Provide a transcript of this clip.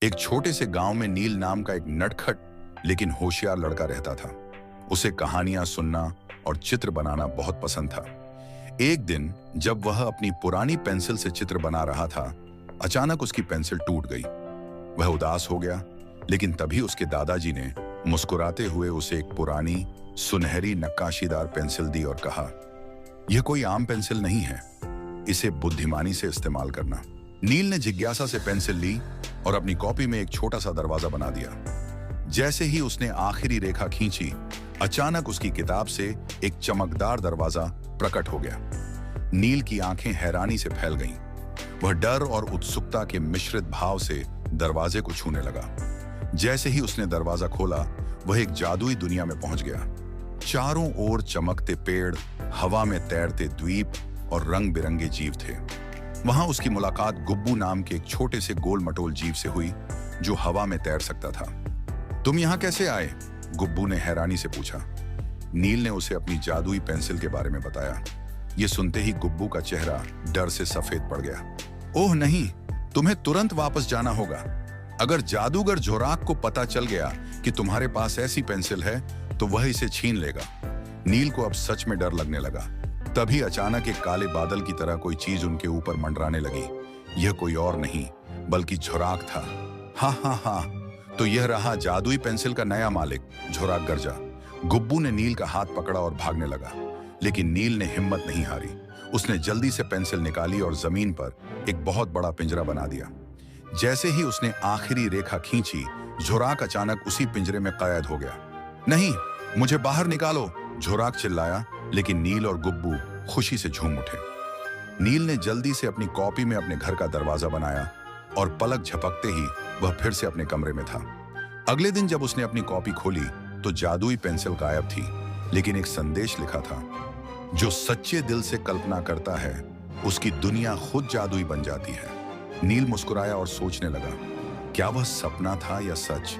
एक छोटे से गांव में नील नाम का एक नटखट लेकिन होशियार लड़का रहता था। उसे कहानियां सुनना और चित्र बनाना बहुत पसंद था। एक दिन जब वह अपनी पुरानी पेंसिल से चित्र बना रहा था, अचानक उसकी पेंसिल टूट गई। वह उदास हो गया, लेकिन तभी उसके दादाजी ने मुस्कुराते हुए उसे एक पुरानी सुनहरी नक्काशीदार पेंसिल दी और कहा, यह कोई आम पेंसिल नहीं है, इसे बुद्धिमानी से इस्तेमाल करना। नील ने जिज्ञासा से पेंसिल ली और अपनी कॉपी में एक छोटा सा दरवाजा बना दिया। जैसे ही उसने आखिरी रेखा खींची, अचानक उसकी किताब से एक चमकदार दरवाजा प्रकट हो गया। नील की आंखें हैरानी से फैल गईं। वह डर और उत्सुकता के मिश्रित भाव से दरवाजे को छूने लगा। जैसे ही उसने दरवाजा खोला, वह एक जादुई दुनिया में पहुंच गया। चारों ओर चमकते पेड़, हवा में तैरते द्वीप और रंग बिरंगे जीव थे। वहां उसकी मुलाकात गुब्बू नाम के एक छोटे से गोल मटोल जीव से हुई, जो हवा में तैर सकता था। तुम यहां कैसे आए? गुब्बू ने हैरानी से पूछा। नील ने उसे अपनी जादुई पेंसिल के बारे में बताया। यह सुनते ही गुब्बू का चेहरा डर से सफेद पड़ गया। ओह नहीं, तुम्हें तुरंत वापस जाना होगा। अगर जादूगर जोराक को पता चल गया कि तुम्हारे पास ऐसी पेंसिल है, तो वह इसे छीन लेगा। नील को अब सच में डर लगने लगा। तभी अचानक एक काले बादल की तरह कोई चीज उनके ऊपर मंडराने लगी। यह कोई और नहीं बल्कि झोराक था। हाँ, तो यह रहा जादुई पेंसिल का नया मालिक, झोराक गरजा। गुब्बू ने नील का हाथ पकड़ा और भागने लगा, लेकिन नील ने हिम्मत नहीं हारी। उसने जल्दी से पेंसिल निकाली और जमीन पर एक बहुत बड़ा पिंजरा बना दिया। जैसे ही उसने आखिरी रेखा खींची, झोराक अचानक उसी पिंजरे में कैद हो गया। नहीं, मुझे बाहर निकालो, झोराक चिल्लाया, लेकिन नील और गुब्बू खुशी से झूम उठे। नील ने जल्दी से अपनी कॉपी में अपने घर का दरवाजा बनाया और पलक झपकते ही वह फिर से अपने कमरे में था। अगले दिन जब उसने अपनी कॉपी खोली, तो जादुई पेंसिल गायब थी, लेकिन एक संदेश लिखा था, जो सच्चे दिल से कल्पना करता है, उसकी दुनिया खुद जादुई बन जाती है। नील मुस्कुराया और सोचने लगा, क्या वह सपना था या सच?